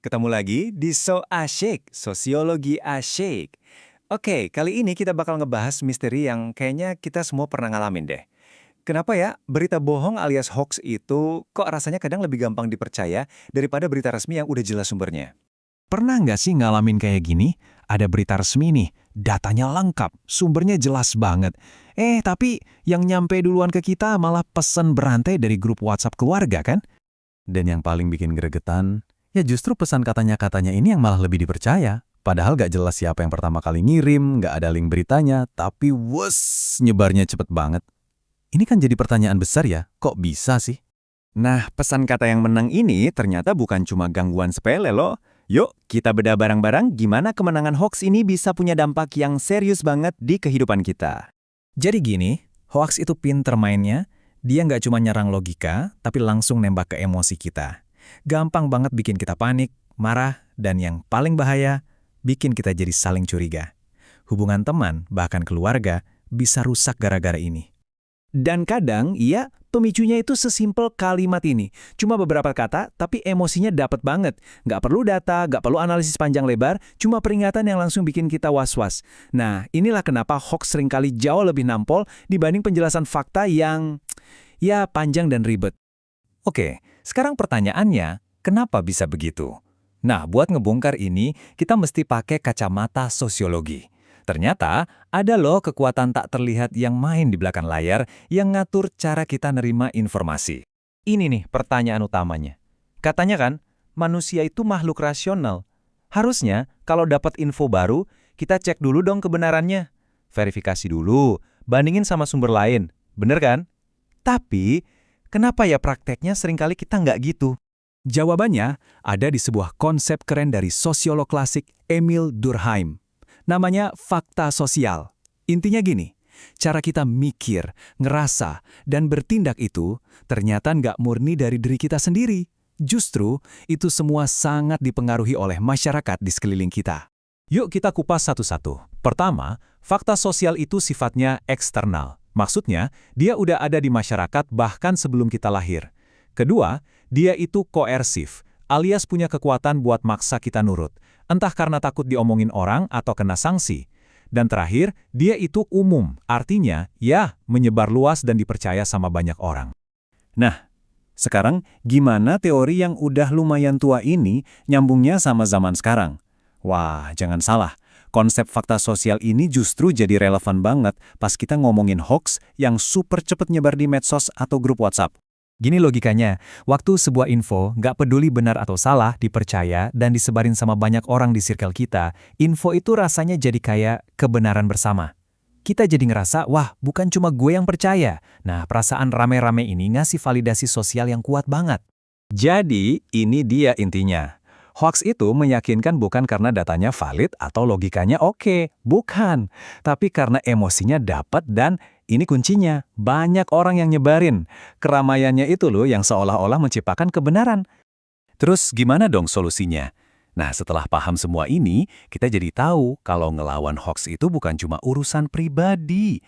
Ketemu lagi di So Asyik, Sosiologi Asyik. Oke, kali ini kita bakal ngebahas misteri yang kayaknya kita semua pernah ngalamin deh. Kenapa ya berita bohong alias hoax itu kok rasanya kadang lebih gampang dipercaya daripada berita resmi yang udah jelas sumbernya? Pernah nggak sih ngalamin kayak gini? Ada berita resmi nih, datanya lengkap, sumbernya jelas banget. Tapi yang nyampe duluan ke kita malah pesan berantai dari grup WhatsApp keluarga kan? Dan yang paling bikin gregetan, ya justru pesan katanya-katanya ini yang malah lebih dipercaya. Padahal nggak jelas siapa yang pertama kali ngirim, nggak ada link beritanya, tapi nyebarnya cepet banget. Ini kan jadi pertanyaan besar ya, kok bisa sih? Nah, pesan kata yang menang ini ternyata bukan cuma gangguan sepele loh. Yuk, kita bedah bareng-bareng gimana kemenangan hoax ini bisa punya dampak yang serius banget di kehidupan kita. Jadi gini, hoax itu pinter mainnya, dia nggak cuma nyerang logika, tapi langsung nembak ke emosi kita. Gampang banget bikin kita panik, marah, dan yang paling bahaya, bikin kita jadi saling curiga. Hubungan teman, bahkan keluarga, bisa rusak gara-gara ini. Dan kadang, iya, pemicunya itu sesimpel kalimat ini. Cuma beberapa kata, tapi emosinya dapet banget. Nggak perlu data, nggak perlu analisis panjang lebar, cuma peringatan yang langsung bikin kita was-was. Nah, inilah kenapa hoax seringkali jauh lebih nampol dibanding penjelasan fakta yang, ya, panjang dan ribet. Oke, sekarang pertanyaannya, kenapa bisa begitu? Nah, buat ngebongkar ini, kita mesti pakai kacamata sosiologi. Ternyata, ada loh kekuatan tak terlihat yang main di belakang layar yang ngatur cara kita nerima informasi. Ini nih pertanyaan utamanya. Katanya kan, manusia itu makhluk rasional. Harusnya, kalau dapat info baru, kita cek dulu dong kebenarannya. Verifikasi dulu, bandingin sama sumber lain. Bener kan? Tapi, kenapa ya prakteknya seringkali kita nggak gitu? Jawabannya ada di sebuah konsep keren dari sosiolog klasik Emil Durkheim. Namanya fakta sosial. Intinya gini, cara kita mikir, ngerasa, dan bertindak itu ternyata nggak murni dari diri kita sendiri. Justru, itu semua sangat dipengaruhi oleh masyarakat di sekeliling kita. Yuk kita kupas satu-satu. Pertama, fakta sosial itu sifatnya eksternal. Maksudnya, dia udah ada di masyarakat bahkan sebelum kita lahir. Kedua, dia itu koersif, alias punya kekuatan buat maksa kita nurut. Entah karena takut diomongin orang atau kena sanksi. Dan terakhir, dia itu umum, artinya, ya, menyebar luas dan dipercaya sama banyak orang. Nah, sekarang gimana teori yang udah lumayan tua ini nyambungnya sama zaman sekarang? Wah, jangan salah. Konsep fakta sosial ini justru jadi relevan banget pas kita ngomongin hoax yang super cepet nyebar di medsos atau grup WhatsApp. Gini logikanya, waktu sebuah info, nggak peduli benar atau salah, dipercaya dan disebarin sama banyak orang di circle kita, info itu rasanya jadi kayak kebenaran bersama. Kita jadi ngerasa, wah bukan cuma gue yang percaya. Nah, perasaan rame-rame ini ngasih validasi sosial yang kuat banget. Jadi, ini dia intinya. Hoax itu meyakinkan bukan karena datanya valid atau logikanya oke, bukan. Tapi karena emosinya dapat dan ini kuncinya, banyak orang yang nyebarin. Keramaiannya itu loh yang seolah-olah menciptakan kebenaran. Terus gimana dong solusinya? Nah, setelah paham semua ini, kita jadi tahu kalau ngelawan hoax itu bukan cuma urusan pribadi.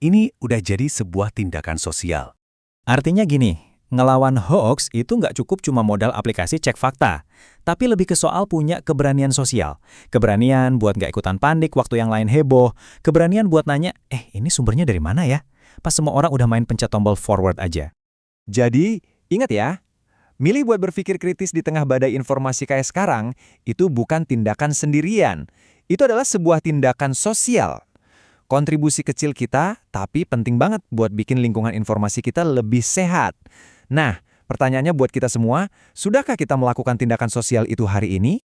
Ini udah jadi sebuah tindakan sosial. Artinya gini, ngelawan hoax itu nggak cukup cuma modal aplikasi cek fakta, tapi lebih ke soal punya keberanian sosial. Keberanian buat nggak ikutan panik waktu yang lain heboh, keberanian buat nanya, ini sumbernya dari mana ya? Pas semua orang udah main pencet tombol forward aja. Jadi, ingat ya, milih buat berpikir kritis di tengah badai informasi kayak sekarang, itu bukan tindakan sendirian. Itu adalah sebuah tindakan sosial. Kontribusi kecil kita, tapi penting banget buat bikin lingkungan informasi kita lebih sehat. Nah, pertanyaannya buat kita semua, sudahkah kita melakukan tindakan sosial itu hari ini?